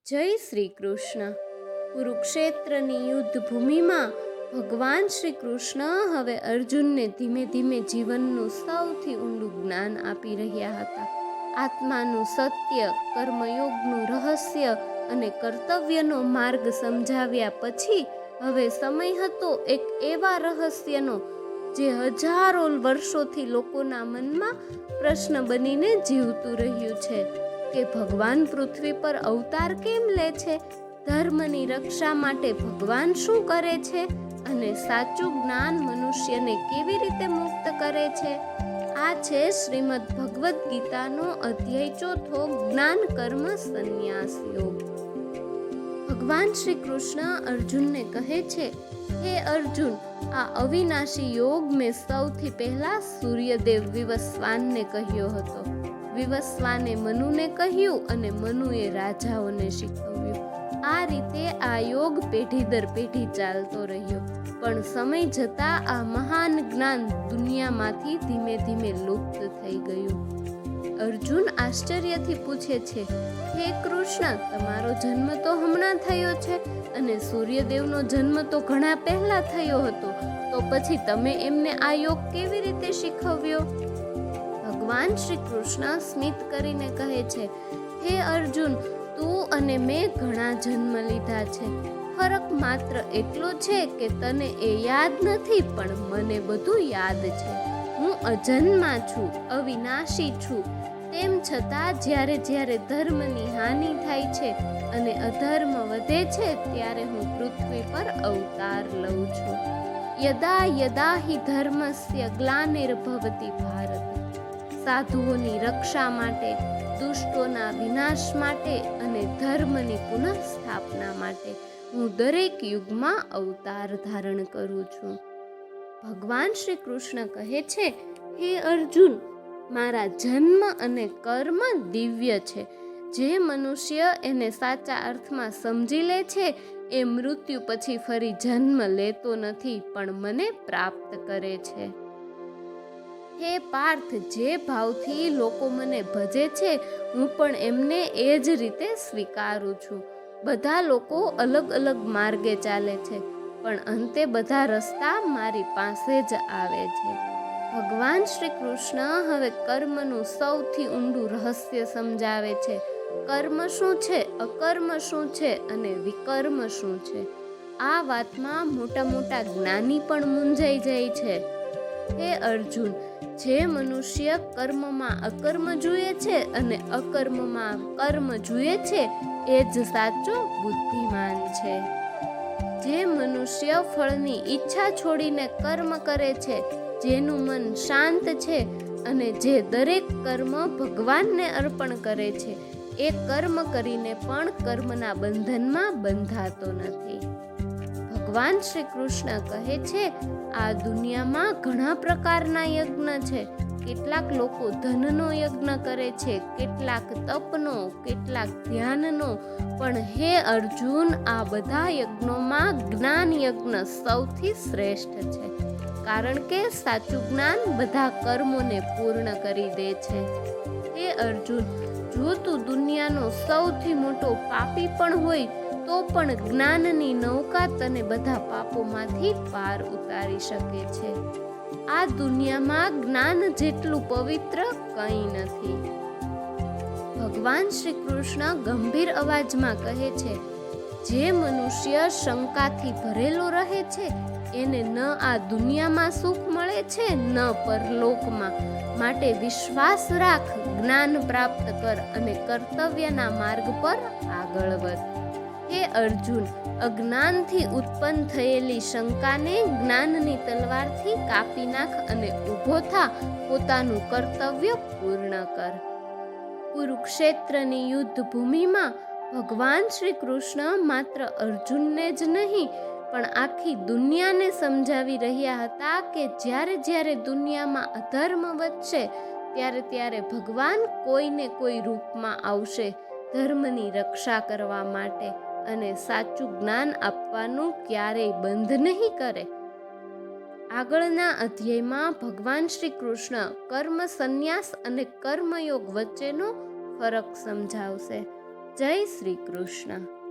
જય શ્રી કૃષ્ણ. કુરુક્ષેત્રની યુદ્ધ ભૂમિમાં ભગવાન શ્રી કૃષ્ણ હવે અર્જુનને ધીમે ધીમે જીવનનું સૌથી ઊંડું જ્ઞાન આપી રહ્યા હતા. આત્માનું સત્ય, કર્મયોગનું રહસ્ય અને કર્તવ્યનો માર્ગ સમજાવ્યા પછી હવે સમય હતો એક એવા રહસ્યનો જે હજારો વર્ષોથી લોકોના મનમાં પ્રશ્ન બનીને જીવતું રહ્યું છે કે ભગવાન પૃથ્વી પર અવતાર કેમ લે છે, ધર્મની રક્ષા માટે ભગવાન શું કરે છે અને સાચું જ્ઞાન મનુષ્યને કેવી રીતે મુક્ત કરે છે. આ છે શ્રીમદ ભગવદ્ ગીતાનો અધ્યાય 4 જ્ઞાન કર્મ સંન્યાસ યોગ. ભગવાન શ્રી કૃષ્ણ અર્જુનને કહે છે, હે અર્જુન, આ અવિનાશી યોગ મેં સૌથી પહેલા સૂર્યદેવ વિવસ્વાનને કહ્યો હતો. વિવસ્વાને મનુને કહ્યું અને મનુએ રાજાઓને શીખવ્યું. આ રીતે આ યોગ પેઢી દર પેઢી ચાલતો રહ્યો, પણ સમય જતાં આ મહાન જ્ઞાન દુનિયામાંથી ધીમે ધીમે લુપ્ત થઈ ગયું. અર્જુન આશ્ચર્યથી પૂછે છે, હે કૃષ્ણ, તમારો જન્મ તો હમણાં થયો છે અને સૂર્યદેવનો જન્મ તો ઘણા પહેલા થયો હતો, તો પછી તમે એમને આ યોગ કેવી રીતે શીખવ્યો? ભગવાન શ્રી કૃષ્ણ સ્મિત કરીને કહે છે, હે અર્જુન, તું અને મેં ઘણા જન્મ લીધા છે. ફરક માત્ર એટલો છે કે તને એ યાદ નથી, પણ મને બધું યાદ છે. હું અજન્મા છું, અવિનાશી છું. તેમ છતાં જ્યારે જ્યારે ધર્મની હાનિ થાય છે અને અધર્મ વધે છે, ત્યારે હું પૃથ્વી પર અવતાર લઉં છું. યદા યદા હિ ધર્મસ્ય ગ્લાનિર્ભવતિ ભારત. સાધુઓની રક્ષા માટે, દુષ્ટોના વિનાશ માટે અને ધર્મની પુનઃસ્થાપના માટે હું દરેક યુગમાં અવતાર ધારણ કરું છું. ભગવાન શ્રી કૃષ્ણ કહે છે, હે અર્જુન, મારા જન્મ અને કર્મ દિવ્ય છે. જે મનુષ્ય એને સાચા અર્થમાં સમજી લે છે એ મૃત્યુ પછી ફરી જન્મ લેતો નથી, પણ મને પ્રાપ્ત કરે છે. હે પાર્થ, જે ભાવથી લોકો મને ભજે છે, હું પણ એમને એ જ રીતે સ્વીકારું છું. બધા લોકો અલગ અલગ માર્ગે ચાલે છે, પણ અંતે બધા રસ્તા મારી પાસે જ આવે છે. ભગવાન શ્રી કૃષ્ણ હવે કર્મનું સૌથી ઊંડું રહસ્ય સમજાવે છે. કર્મ શું છે, અકર્મ શું છે અને વિકર્મ શું છે. આ વાતમાં મોટા મોટા જ્ઞાની પણ મૂંઝાઈ જાય છે. હે અર્જુન, જે મનુષ્ય કર્મમાં અકર્મ જુએ છે અને અકર્મમાં કર્મ જુએ છે, એ જ સાચો બુદ્ધિમાન છે. જે મનુષ્ય ફળની ઈચ્છા છોડીને કર્મ કરે છે, જેનું મન શાંત છે અને જે દરેક કર્મ ભગવાનને અર્પણ કરે છે, એ કર્મ કરીને પણ કર્મના બંધનમાં બંધાતો નથી. ભગવાન શ્રી કૃષ્ણ કહે છે, આ દુનિયામાં ઘણા પ્રકારના યજ્ઞ છે. કેટલાક લોકો ધનનો યજ્ઞ કરે છે, કેટલાક તપનો, કેટલાક ધ્યાનનો, પણ હે અર્જુન, આ બધા યજ્ઞોમાં જ્ઞાન યજ્ઞ સૌથી શ્રેષ્ઠ છે, કારણ કે સાચું જ્ઞાન બધા કર્મોને પૂર્ણ કરી દે છે. હે અર્જુન, જો તું દુનિયાનો સૌથી મોટો પાપી પણ હોય તો પણ જ્ઞાનની નૌકા તને બધા પાપોમાંથી પાર ઉતારી શકે છે. આ દુનિયામાં જ્ઞાન જેટલું પવિત્ર કંઈ નથી. ભગવાન શ્રી કૃષ્ણ ગંભીર અવાજમાં કહે છે, જે મનુષ્ય શંકાથી ભરેલો રહે છે, એને ન આ દુનિયામાં સુખ મળે છે, ન પરલોકમાં. માટે વિશ્વાસ રાખ, જ્ઞાન પ્રાપ્ત કર અને કર્તવ્યના માર્ગ પર આગળ વધ. હે અર્જુન, અજ્ઞાનથી ઉત્પન્ન થયેલી શંકાને જ્ઞાનની તલવારથી કાપી નાખ અને ઊભો થા, પોતાનું કર્તવ્ય પૂર્ણ કર. કુરુક્ષેત્રની યુદ્ધ ભૂમિમાં ભગવાન શ્રી કૃષ્ણ માત્ર અર્જુનને જ નહીં, પણ આખી દુનિયાને સમજાવી રહ્યા હતા કે જ્યારે જ્યારે દુનિયામાં અધર્મ વધશે, ત્યારે ત્યારે ભગવાન કોઈને કોઈ રૂપમાં આવશે ધર્મની રક્ષા કરવા માટે, અને સાચું જ્ઞાન આપવાનું ક્યારેય બંધ નહીં કરે. આગળના અધ્યાયમાં ભગવાન શ્રી કૃષ્ણ કર્મ સંન્યાસ અને કર્મયોગ વચ્ચેનો ફરક સમજાવશે. જય શ્રી કૃષ્ણ.